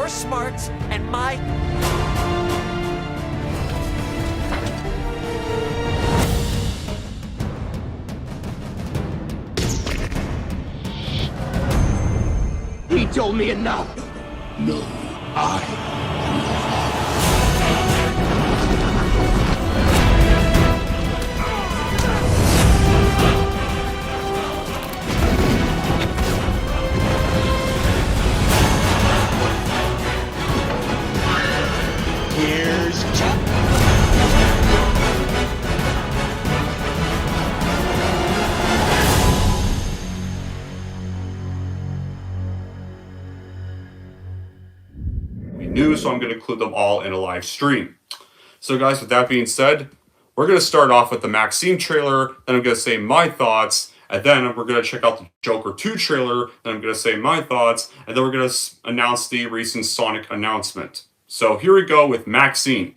your smarts and my... He told me enough. No, I. Here's Chuck. New, so I'm going to include them all in a live stream. So guys, with that being said, we're going to start off with the Maxine trailer, then I'm going to say my thoughts, and then we're going to check out the Joker 2 trailer, then I'm going to say my thoughts, and then we're going to announce the recent Sonic announcement. So here we go with Maxine.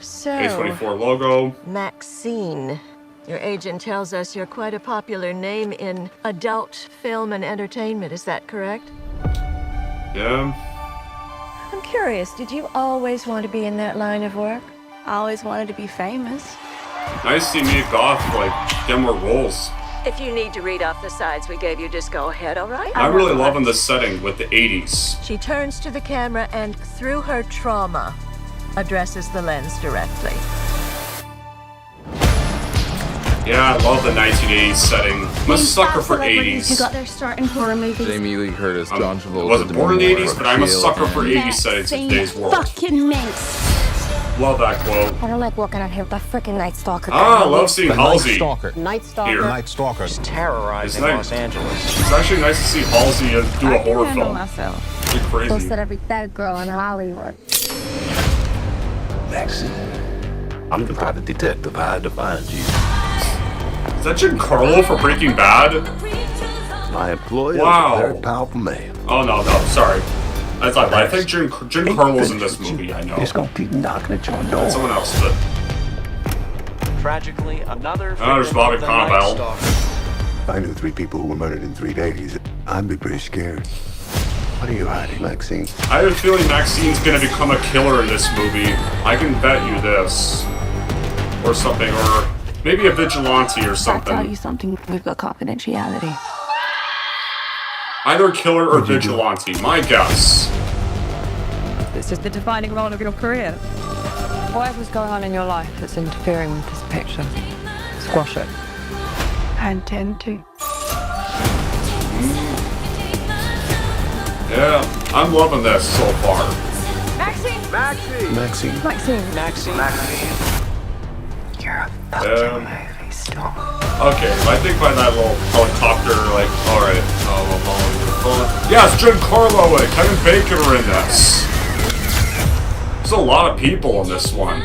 So, A24 logo. Maxine. Your agent tells us you're quite a popular name in adult film and entertainment. Is that correct? Yeah. I'm curious, did you always want to be in that line of work? I always wanted to be famous. Nice to see Mia Goth, like, get more roles. If you need to read off the sides we gave you, just go ahead, all right? I'm really loving the setting with the 80s. She turns to the camera and, through her trauma, addresses the lens directly. Yeah, I love the 1980s setting. I'm a sucker for 80s. Who got their start in horror movies. Jamie Lee Curtis, John Travolta. I wasn't born in the 80s, but I'm a sucker for 80s settings in today's world. Fucking minx. Love that quote. I don't like walking out here with that freaking Night Stalker. Ah, I love seeing Halsey. Night Stalker. Here. Night Stalker. terrorizing Los Angeles. It's actually nice to see Halsey do a horror film. Myself. It's crazy. Close to every bad girl in Hollywood. Maxine, I'm the private detective. I had to find you. Is that Giancarlo for Breaking Bad? My employer Wow. is a very powerful man. Oh, no, sorry. I thought, I think Giancarlo's in this movie, I know. He's gonna keep knocking at your door. And someone else did. Tragically, another there's victim Bobby of the Cannavale. Night Stalker. I knew 3 people who were murdered in 3 days. I'd be pretty scared. What are you hiding, Maxine? I have a feeling Maxine's gonna become a killer in this movie. I can bet you this. Or something, or maybe a vigilante or I'll tell something. you something. We've got confidentiality. Either killer or vigilante, my guess. This is the defining role of your career. Whatever's going on in your life that's interfering with this picture, squash it. I intend to. Yeah, I'm loving this so far. Maxine! Maxine. Maxine. Movie star. Okay, I think by that little helicopter, like, alright. Yes, Giancarlo and Kevin Bacon are in this. There's a lot of people in this one.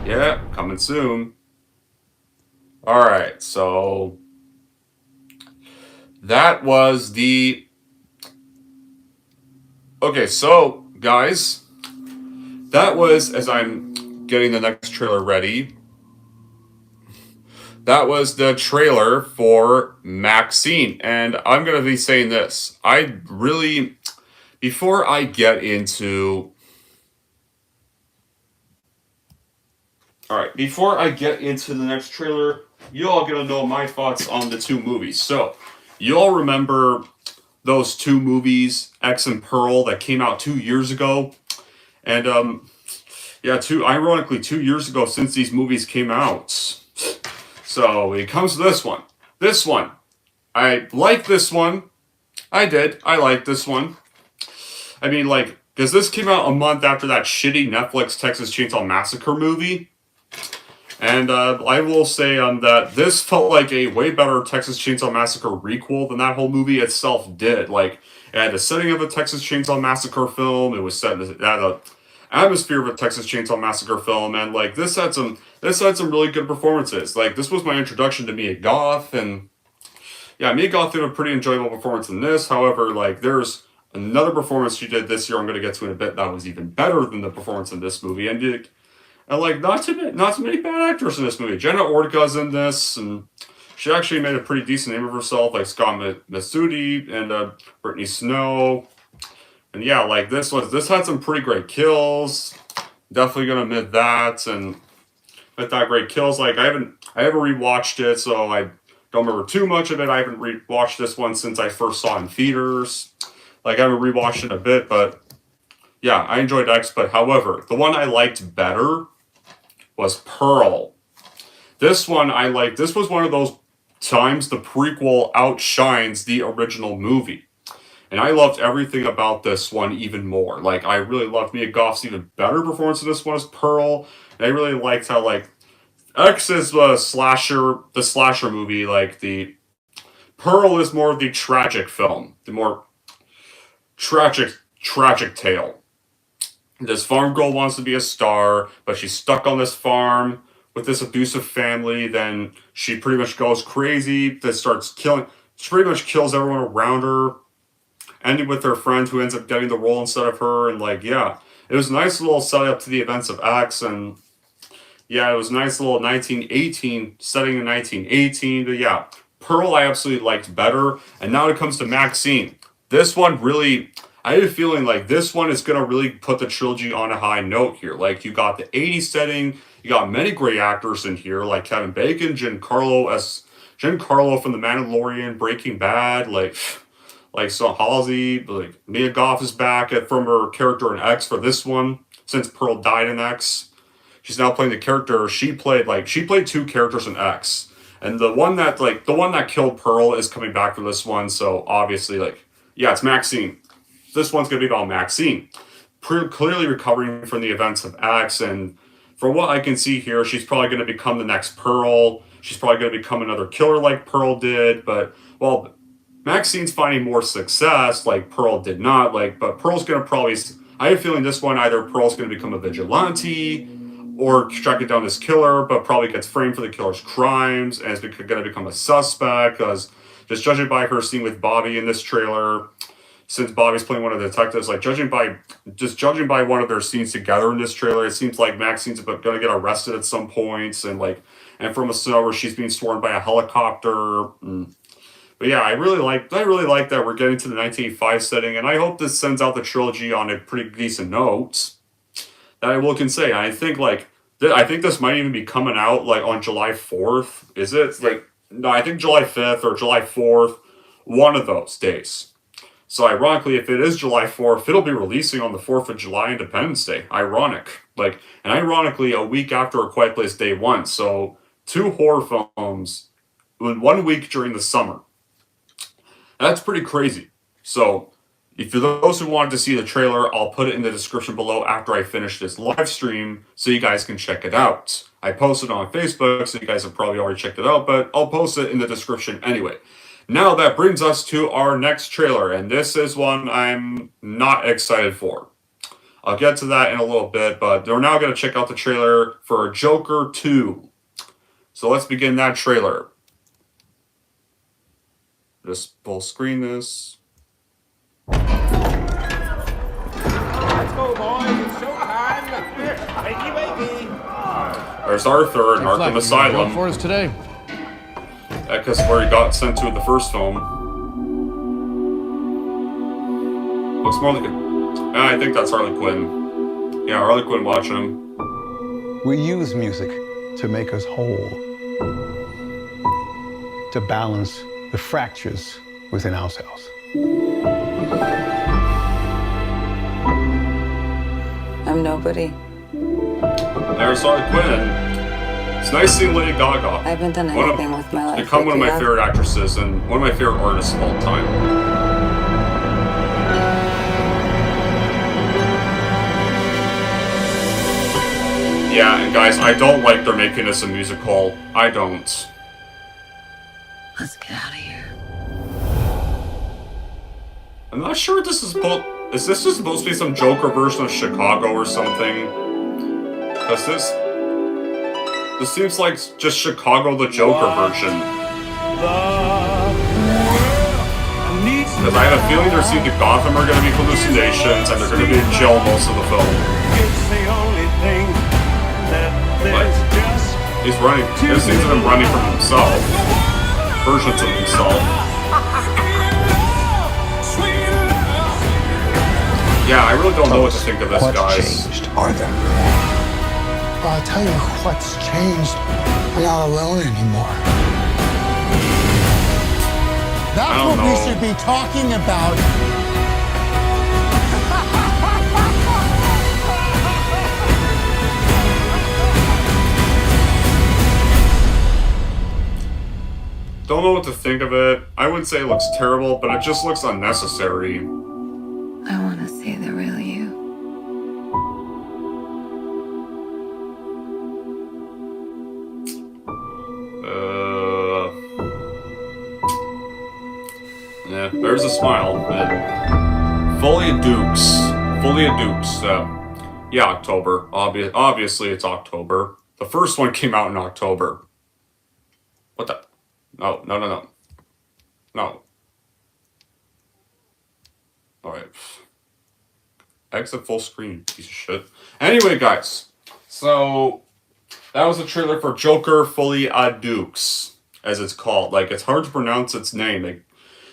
Yeah, coming soon. Alright, so... that was the... Okay, so, guys... that was, as I'm getting the next trailer ready, that was the trailer for Maxine. And I'm going to be saying this. I really, before I get into... Alright, before I get into the next trailer, you all going to know my thoughts on the 2 movies. So, you all remember those 2 movies, X and Pearl, that came out 2 years ago? And, yeah, ironically, 2 years ago since these movies came out. So, it comes to this one. This one. I like this one. I did. I like this one. I mean, like, because this came out a month after that shitty Netflix Texas Chainsaw Massacre movie. And, I will say that this felt like a way better Texas Chainsaw Massacre requel than that whole movie itself did. Like, it had the setting of a Texas Chainsaw Massacre film. It was set in the atmosphere of a Texas Chainsaw Massacre film, and like this had some really good performances. Like, this was my introduction to Mia Goth, and yeah, Mia Goth did a pretty enjoyable performance in this. However, like, there's another performance she did this year I'm going to get to in a bit that was even better than the performance in this movie, and like not too many bad actors in this movie. Jenna Ortega's in this, and she actually made a pretty decent name of herself, like Scott Masudi and Brittany Snow. And yeah, like this had some pretty great kills. Definitely gonna admit that, and with that great kills, like I haven't rewatched it, so I don't remember too much of it. I haven't rewatched this one since I first saw it in theaters. Like I haven't rewatched it a bit, but yeah, I enjoyed X. But however, the one I liked better was Pearl. This one I liked. This was one of those times the prequel outshines the original movie. And I loved everything about this one even more. Like, I really loved Mia Goth's even better performance in this one as Pearl. And I really liked how, like, X is the slasher movie. Like, the Pearl is more of the tragic film. The more tragic tale. This farm girl wants to be a star, but she's stuck on this farm with this abusive family. Then she pretty much goes crazy. That starts killing. She pretty much kills everyone around her. Ending with her friend who ends up getting the role instead of her. And like, yeah, it was a nice little setup to the events of X. And yeah, it was a nice little 1918 setting in 1918. But yeah, Pearl I absolutely liked better. And now it comes to Maxine. This one really, I have a feeling like this one is going to really put the trilogy on a high note here. Like, you got the 80s setting, you got many great actors in here, like Kevin Bacon, Giancarlo from The Mandalorian, Breaking Bad, like so Halsey, like Mia Goth is back from her character in X for this one, since Pearl died in X. She's now playing the character she played two characters in X. And the one that killed Pearl is coming back for this one, so obviously, like, yeah, it's Maxine. This one's going to be about Maxine. Clearly recovering from the events of X, and from what I can see here, she's probably going to become the next Pearl. She's probably going to become another killer like Pearl did, but, well, Maxine's finding more success like Pearl did not, but Pearl's going to probably, I have a feeling this one, either Pearl's going to become a vigilante or tracking down this killer, but probably gets framed for the killer's crimes and is going to become a suspect, because just judging by her scene with Bobby in this trailer, since Bobby's playing one of the detectives, like judging by one of their scenes together in this trailer, it seems like Maxine's going to get arrested at some points, and from a scenario where she's being swarmed by a helicopter. But yeah, I really like that we're getting to the 1985 setting, and I hope this sends out the trilogy on a pretty decent note. That I can say. I think I think this might even be coming out on July 4th. Is it? No, I think July 5th or July 4th, one of those days. So ironically, if it is July 4th, it'll be releasing on the 4th of July, Independence Day. Ironic. And ironically, a week after A Quiet Place Day 1. So 2 horror films in 1 week during the summer. That's pretty crazy. So, for those who wanted to see the trailer, I'll put it in the description below after I finish this live stream so you guys can check it out. I posted it on Facebook, so you guys have probably already checked it out, but I'll post it in the description anyway. Now that brings us to our next trailer, and this is one I'm not excited for. I'll get to that in a little bit, but we're now going to check out the trailer for Joker 2. So let's begin that trailer. Just full screen this. Let's go, boys. It's showtime. Wakey. There's Arthur in Arkham Asylum. For us today. Because where he got sent to in the first film. Looks more like I think that's Harley Quinn. Yeah, Harley Quinn watching him. We use music to make us whole, to balance the fractures within ourselves. I'm nobody. There's Harley Quinn. It's nice seeing Lady Gaga. I haven't done anything with my life. Become one of my favorite actresses and one of my favorite artists of all time. Yeah, and guys, I don't like they're making this a musical. I don't. Let's get out of here. I'm not sure what this is supposed... Is this just supposed to be some Joker version of Chicago or something? Because this seems like just Chicago the Joker version. Because I have a feeling their scene to Gotham are going to be hallucinations and they're going to be in jail most of the film. But he's running. There's scenes of him running from himself. versions of himself. Yeah, I really don't know what to think of this, What's guys. changed, Arthur? Well, I'll tell you what's changed. I'm not alone anymore. That's don't what we know. should be talking about. Don't know what to think of it. I wouldn't say it looks terrible, but it just looks unnecessary. I want to see the real you. Yeah, there's a smile. FOLIE DEUX. Yeah, October. Obviously, it's October. The first one came out in October. What the? No. No. Alright. Exit full screen, piece of shit. Anyway, guys. So, that was a trailer for Joker FOLIE DEUX, as it's called. Like, it's hard to pronounce its name.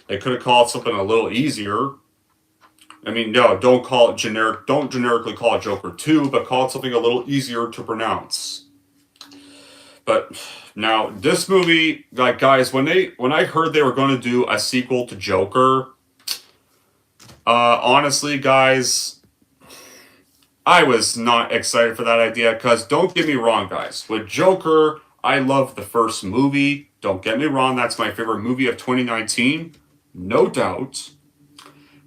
They could have called something a little easier. I mean, no, don't call it generic. Don't generically call it Joker 2, but call it something a little easier to pronounce. But now this movie, like, guys, when I heard they were going to do a sequel to Joker, honestly, guys, I was not excited for that idea. Because don't get me wrong, guys, with Joker, I love the first movie. Don't get me wrong, that's my favorite movie of 2019. No doubt.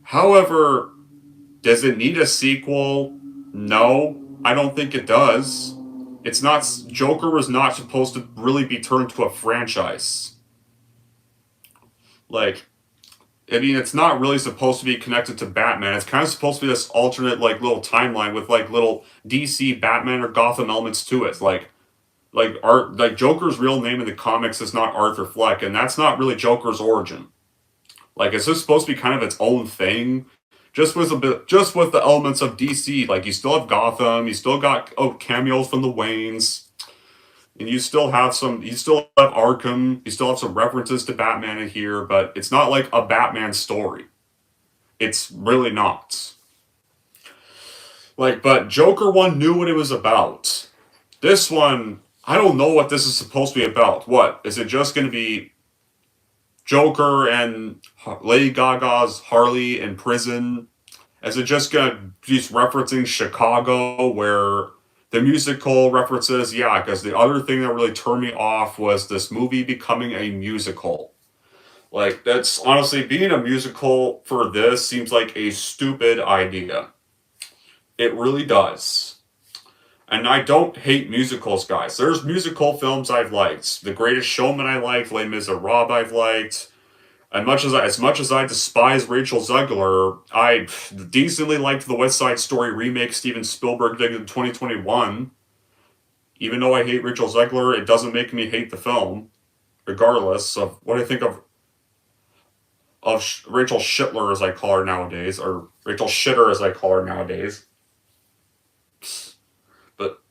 However, does it need a sequel? No, I don't think it does. It's not. Joker was not supposed to really be turned to a franchise. Like, I mean, it's not really supposed to be connected to Batman. It's kind of supposed to be this alternate, like, little timeline with, like, little DC Batman or Gotham elements to it. Like Joker's real name in the comics is not Arthur Fleck, and that's not really Joker's origin. Like, it's just supposed to be kind of its own thing, just with the elements of DC. Like, you still have Gotham, you still got cameos from the Waynes, and you still have Arkham, you still have some references to Batman in here, but it's not like a Batman story. It's really not. Like, but Joker 1 knew what it was about. This one, I don't know what this is supposed to be about. What? Is it just going to be Joker and Lady Gaga's Harley in prison? Is it just gonna be referencing Chicago, where the musical references? Yeah, because the other thing that really turned me off was this movie becoming a musical. Like, that's honestly, being a musical for this seems like a stupid idea. It really does. And I don't hate musicals, guys. There's musical films I've liked. The Greatest Showman I liked, Les Miserables I've liked. As much as I despise Rachel Zegler, I decently liked the West Side Story remake Steven Spielberg did in 2021. Even though I hate Rachel Zegler, it doesn't make me hate the film, regardless of what I think of Rachel Shittler, as I call her nowadays, or Rachel Shitter, as I call her nowadays. But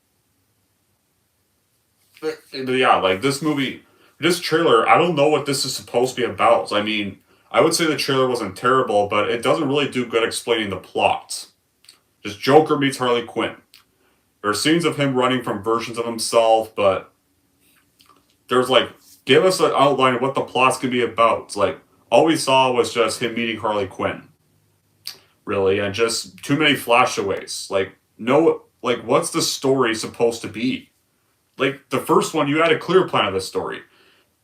yeah, like, this trailer, I don't know what this is supposed to be about. I mean, I would say the trailer wasn't terrible, but it doesn't really do good explaining the plot. Just Joker meets Harley Quinn. There are scenes of him running from versions of himself, but there's, like, give us an outline of what the plot's gonna be about. It's like, all we saw was just him meeting Harley Quinn. Really, and just too many flashaways. Like, what's the story supposed to be? Like, the first one, you had a clear plan of the story.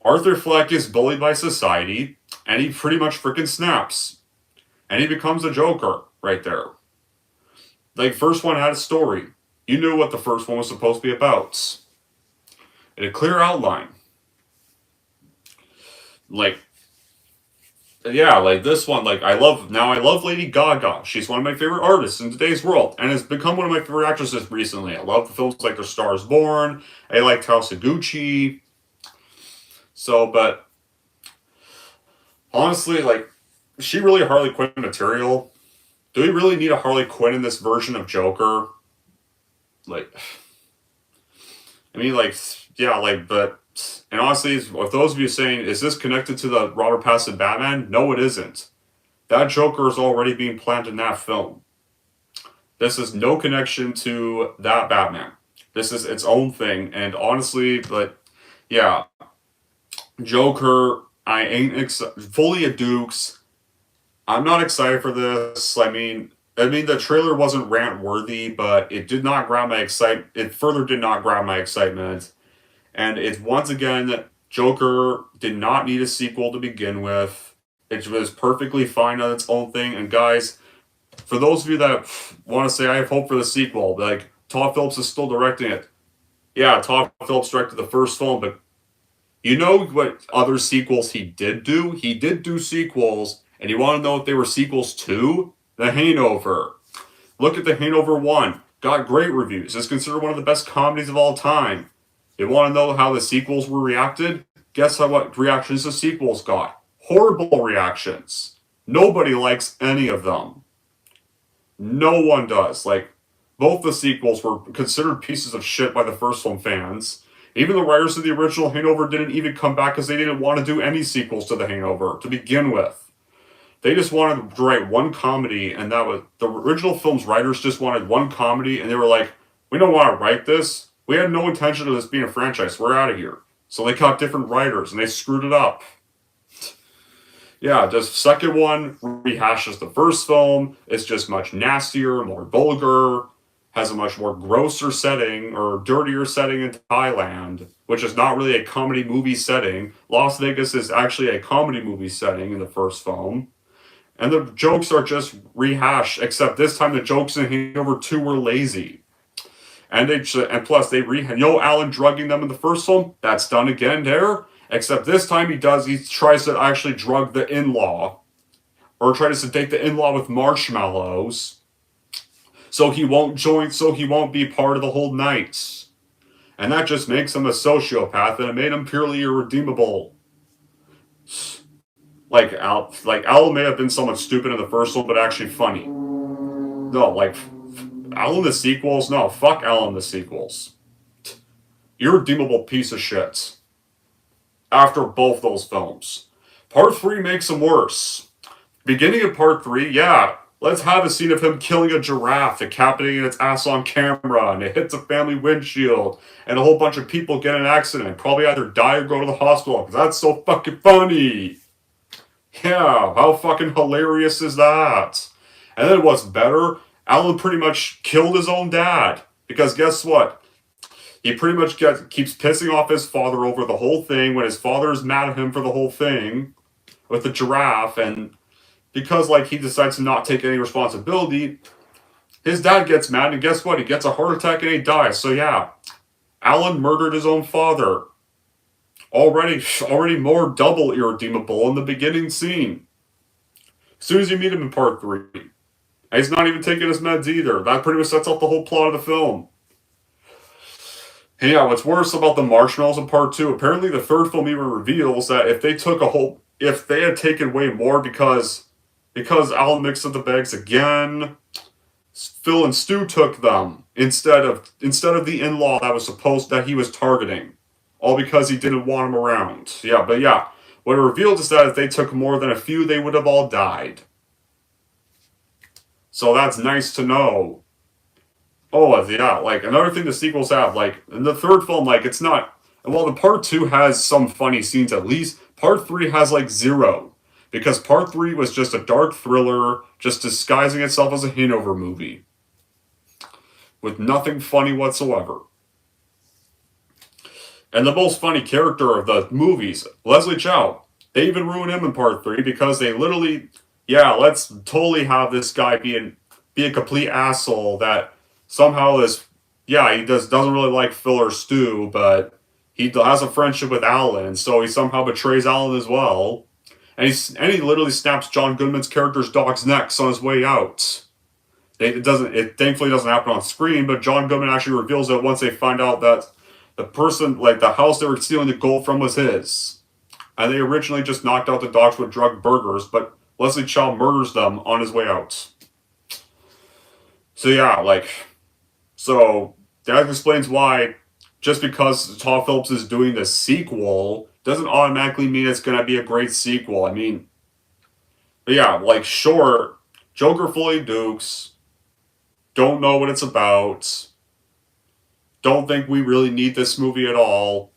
Arthur Fleck is bullied by society, and he pretty much freaking snaps. And he becomes a Joker right there. Like, first one had a story. You knew what the first one was supposed to be about. It had a clear outline. Like, yeah, like this one, like, I love Lady Gaga. She's one of my favorite artists in today's world, and has become one of my favorite actresses recently. I love the films like The Star is Born. I liked House of Gucci. So, but honestly, like, is she really Harley Quinn material? Do we really need a Harley Quinn in this version of Joker? Like, I mean, like, yeah, like, but And honestly, with those of you saying, is this connected to the Robert Pattinson Batman? No, it isn't. That Joker is already being planned in that film. This is no connection to that Batman. This is its own thing. And honestly, but yeah, Joker, I ain't fully a Dukes. I'm not excited for this. I mean, the trailer wasn't rant worthy, but it did not grab my excitement. It further did not grab my excitement. And it's once again, Joker did not need a sequel to begin with. It was perfectly fine on its own thing. And guys, for those of you that want to say I have hope for the sequel, like Todd Phillips is still directing it. Yeah, Todd Phillips directed the first film, but you know what other sequels he did do? He did do sequels, and you want to know if they were sequels to? The Hangover. Look at The Hangover 1. Got great reviews. It's considered one of the best comedies of all time. You want to know how the sequels were reacted? Guess what reactions the sequels got? Horrible reactions. Nobody likes any of them. No one does. Like, both the sequels were considered pieces of shit by the first film fans. Even the writers of the original Hangover didn't even come back because they didn't want to do any sequels to The Hangover to begin with. They just wanted to write one comedy, and that was the original film's writers just wanted one comedy, and they were like, we don't want to write this. We had no intention of this being a franchise. We're out of here. So they got different writers, and they screwed it up. Yeah, the second one rehashes the first film. It's just much nastier, more vulgar, has a much more grosser setting, or dirtier setting in Thailand, which is not really a comedy movie setting. Las Vegas is actually a comedy movie setting in the first film. And the jokes are just rehashed, except this time the jokes in Hangover 2 were lazy. And plus, Alan drugging them in the first film, that's done again there. Except this time he tries to actually drug the in-law. Or try to sedate the in-law with marshmallows. So he won't be part of the whole night. And that just makes him a sociopath, and it made him purely irredeemable. Like Alan may have been somewhat stupid in the first one, but actually funny. No, like, Alan the sequels? No, fuck Alan the sequels. Irredeemable piece of shit. After both those films. Part 3 makes him worse. Beginning of Part 3, yeah, let's have a scene of him killing a giraffe, decapitating its ass on camera, and it hits a family windshield, and a whole bunch of people get in an accident, and probably either die or go to the hospital, because that's so fucking funny. Yeah, how fucking hilarious is that? And then what's better, Alan pretty much killed his own dad. Because guess what? He pretty much keeps pissing off his father over the whole thing when his father is mad at him for the whole thing with the giraffe. And because, like, he decides to not take any responsibility, his dad gets mad, and guess what? He gets a heart attack and he dies. So yeah, Alan murdered his own father. Already more double irredeemable in the beginning scene. As soon as you meet him in Part 3. And he's not even taking his meds either. That pretty much sets up the whole plot of the film. And yeah, what's worse about the marshmallows in Part 2, apparently the third film even reveals that if they had taken way more because Alan mixed up the bags again, Phil and Stu took them instead of the in-law that he was targeting. All because he didn't want him around. Yeah, but yeah, what it revealed is that if they took more than a few, they would have all died. So that's nice to know. Oh, yeah, like, another thing the sequels have, like, in the third film, like, it's not... And while the Part 2 has some funny scenes at least, Part 3 has, like, zero. Because Part 3 was just a dark thriller, just disguising itself as a Hangover movie. With nothing funny whatsoever. And the most funny character of the movies, Leslie Chow. They even ruined him in Part 3 because they literally... Yeah, let's totally have this guy be a complete asshole that somehow is... Yeah, he doesn't really like Phil or Stu, but he has a friendship with Alan, so he somehow betrays Alan as well. And he literally snaps John Goodman's character's dog's neck on his way out. It thankfully doesn't happen on screen, but John Goodman actually reveals it once they find out that the person, like the house they were stealing the gold from was his. And they originally just knocked out the dogs with drugged burgers, but Leslie Chow murders them on his way out. So yeah, so that explains why just because Todd Phillips is doing the sequel doesn't automatically mean it's going to be a great sequel. I mean, but yeah, like, sure, Joker Folie Dukes, don't know what it's about, don't think we really need this movie at all.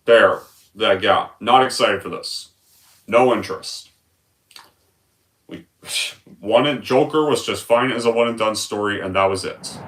There. Yeah, not excited for this. No interest. Joker was just fine as a one and done story, and that was it.